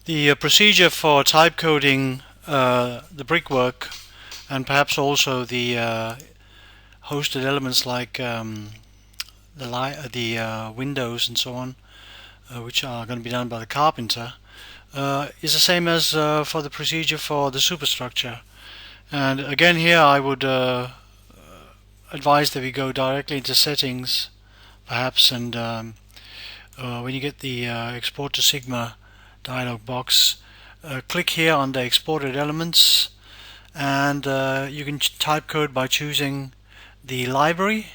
The procedure for type coding the brickwork and perhaps also the hosted elements like the windows and so on, which are going to be done by the carpenter, is the same as for the procedure for the superstructure. And again here I would advise that we go directly into settings perhaps, and when you get the export to Sigma dialog box, click here on the exported elements, and you can type code by choosing the library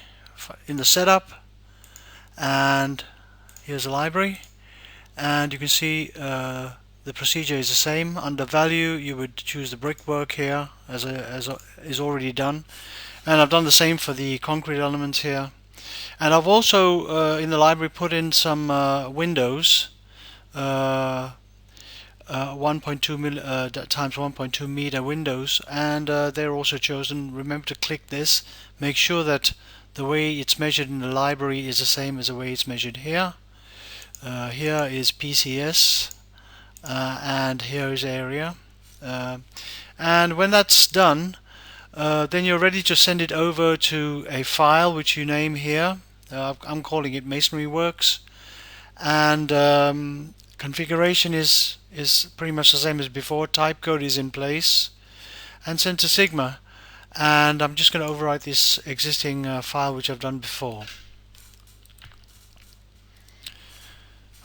in the setup, and here's a library, and you can see the procedure is the same. Under value you would choose the brickwork here as is already done, and I've done the same for the concrete elements here. And I've also in the library put in some windows, 1.2 times 1.2 meter windows, and they're also chosen. Remember to click this, make sure that the way it's measured in the library is the same as the way it's measured here. Here is PCS, and here is area, and when that's done, then you're ready to send it over to a file which you name here. I'm calling it Masonry Works, and configuration is pretty much the same as before. Type code is in place and sent to Sigma, and I'm just going to overwrite this existing file which I've done before.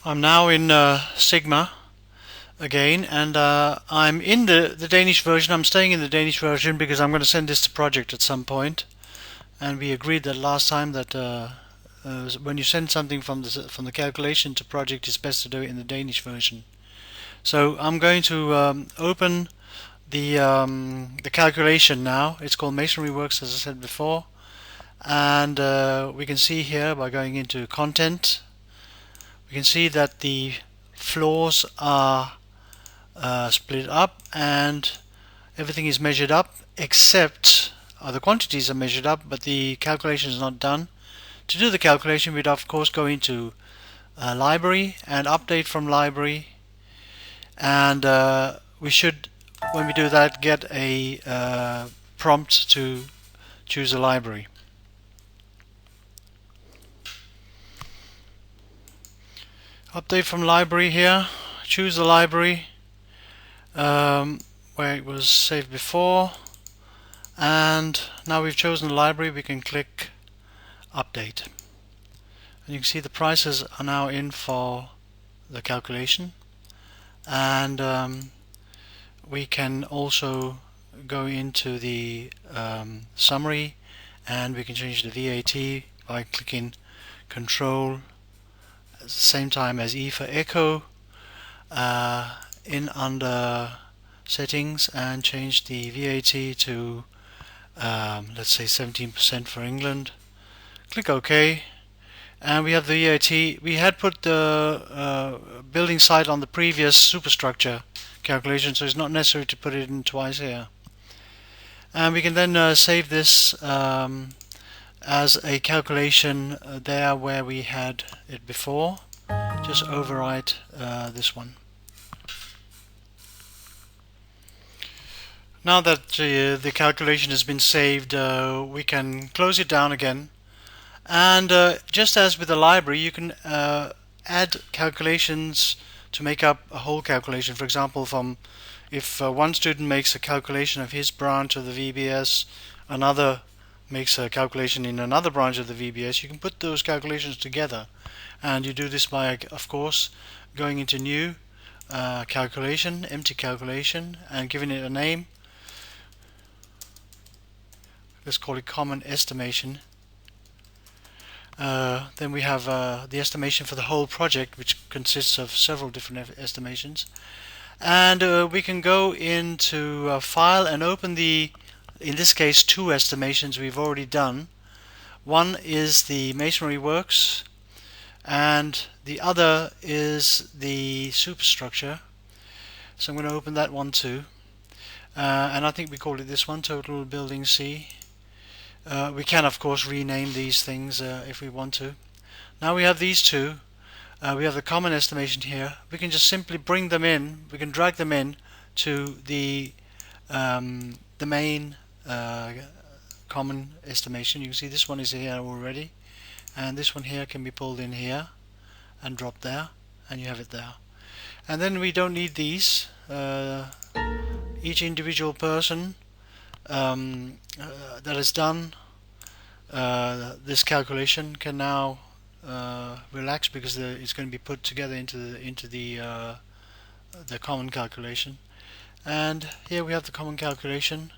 I'm now in Sigma again, and I'm in the Danish version. I'm staying in the Danish version because I'm going to send this to project at some point, and we agreed that last time that when you send something from the calculation to project, it's best to do it in the Danish version. So I'm going to open the calculation now. It's called Masonry Works, as I said before, and we can see here by going into content, we can see that the floors are split up and everything is measured up, except the quantities are measured up, but the calculation is not done. To do the calculation, we'd of course go into library and update from library, and we should, when we do that, get a prompt to choose a library. Update from library here, choose the library where it was saved before, and now we've chosen the library, we can click update, and you can see the prices are now in for the calculation, and we can also go into the summary, and we can change the VAT by clicking Control at the same time as E for echo in under settings, and change the VAT to let's say 17% for England. Click OK, and we have the VAT. We had put the building site on the previous superstructure calculation, so it's not necessary to put it in twice here. And we can then save this as a calculation there where we had it before. Just overwrite this one. Now that the calculation has been saved, we can close it down again. And just as with the library, you can add calculations to make up a whole calculation. For example, if one student makes a calculation of his branch of the VBS, another makes a calculation in another branch of the VBS, you can put those calculations together. And you do this by, of course, going into new calculation, empty calculation, and giving it a name. Let's call it common estimation. Then we have the estimation for the whole project, which consists of several different estimations, and we can go into file and open in this case, two estimations we've already done. One is the Masonry Works, and the other is the superstructure. So I'm going to open that one too, and I think we called it this one, Total Building C. We can of course rename these things if we want to. Now we have these two. we have the common estimation here. We can just simply bring them in. We can drag them in to the main common estimation. You can see this one is here already, and this one here can be pulled in here and dropped there, and you have it there. And then we don't need these. Each individual person that has done this calculation can now relax, because it's going to be put together into the common calculation. And here we have the common calculation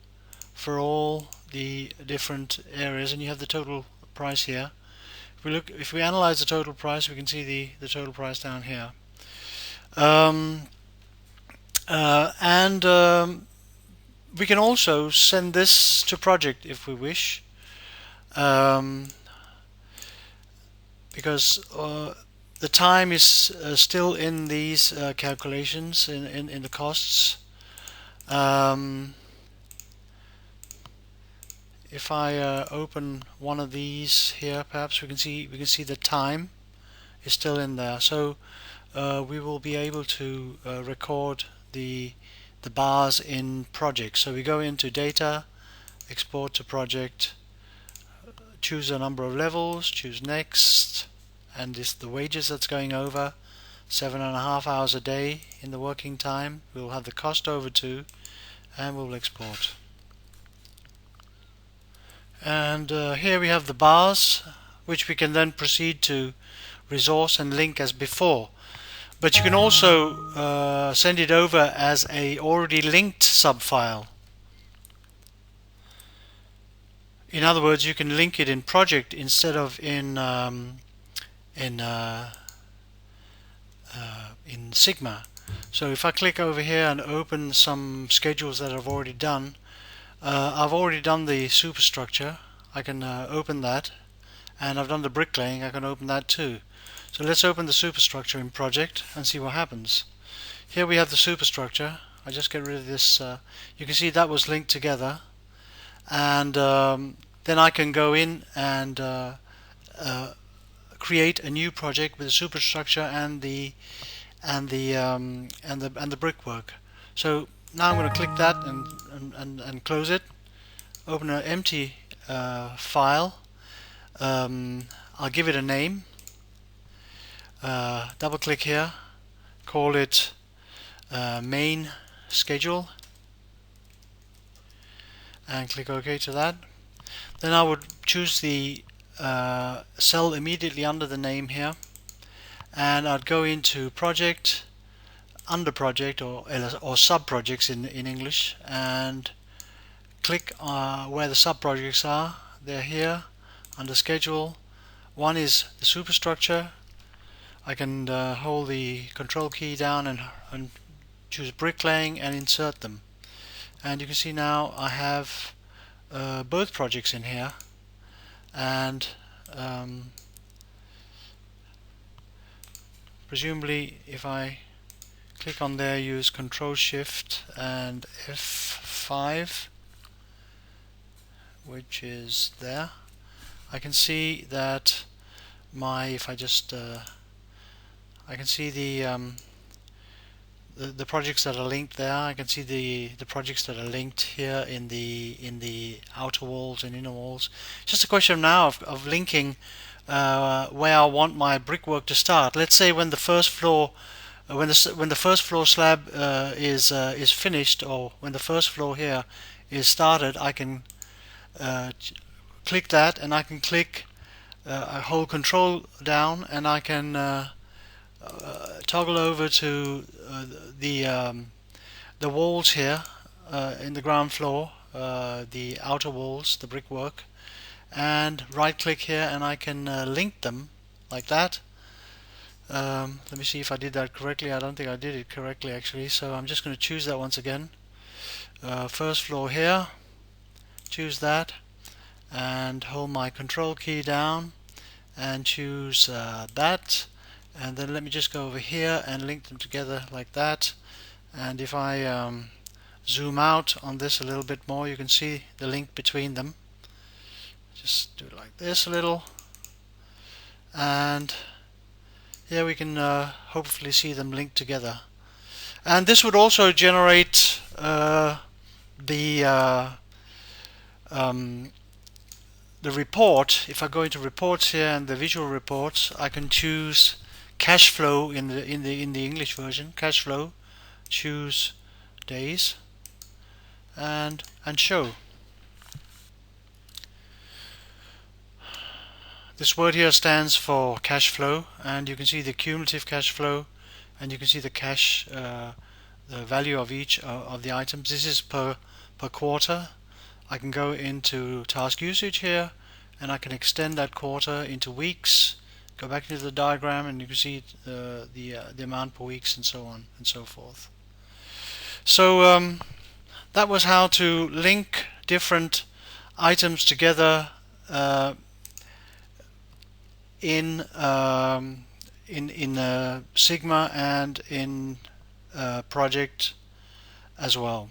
for all the different areas, and you have the total price here. If we analyze the total price, we can see the total price down here. We can also send this to project if we wish, because the time is still in these calculations in the costs. If I open one of these here, perhaps we can see the time is still in there. So we will be able to record the bars in project. So we go into data, export to project, choose a number of levels, choose next, and this the wages that's going over, 7.5 hours a day in the working time. We'll have the cost over to, and we'll export. And here we have the bars, which we can then proceed to resource and link as before. But you can also send it over as a already linked subfile. In other words, you can link it in project instead of in Sigma. So if I click over here and open some schedules that I've already done, I've already done the superstructure. I can open that, and I've done the bricklaying. I can open that too. So let's open the superstructure in project and see what happens. Here we have the superstructure. I just get rid of this. You can see that was linked together, and then I can go in and create a new project with the superstructure and the brickwork. So now I'm going to click that and close it. Open an empty file. I'll give it a name. Double click here, call it main schedule, and click OK to that. Then I would choose the cell immediately under the name here, and I'd go into project, under project, or sub-projects in English, and click where the sub-projects are. They're here under schedule. One is the superstructure. I can hold the control key down and choose bricklaying and insert them. And you can see now I have both projects in here, and presumably if I click on there, use Control Shift and F5, which is there, I can see that if I just I can see the projects that are linked there. I can see the projects that are linked here in the outer walls and inner walls. It's just a question now of linking where I want my brickwork to start. Let's say when the first floor when the first floor slab is finished, or when the first floor here is started, I can click that, and I can click hold Control down, and I can toggle over to the walls here in the ground floor, the outer walls, the brickwork, and right click here, and I can link them like that. Let me see if I did that correctly. I don't think I did it correctly actually, so I'm just going to choose that once again. First floor here, choose that, and hold my control key down and choose that, and then let me just go over here and link them together like that. And if I zoom out on this a little bit more, you can see the link between them. Just do it like this a little, and Here we can hopefully see them linked together. And this would also generate the um, the report. If I go into reports here and the visual reports, I can choose cash flow in the English version. Cash flow, choose days, and show. This word here stands for cash flow, and you can see the cumulative cash flow, and you can see the cash, the value of each of the items. This is per quarter. I can go into task usage here, and I can extend that quarter into weeks. Go back into the diagram, and you can see the amount per weeks, and so on and so forth. So that was how to link different items together in Sigma and in project as well.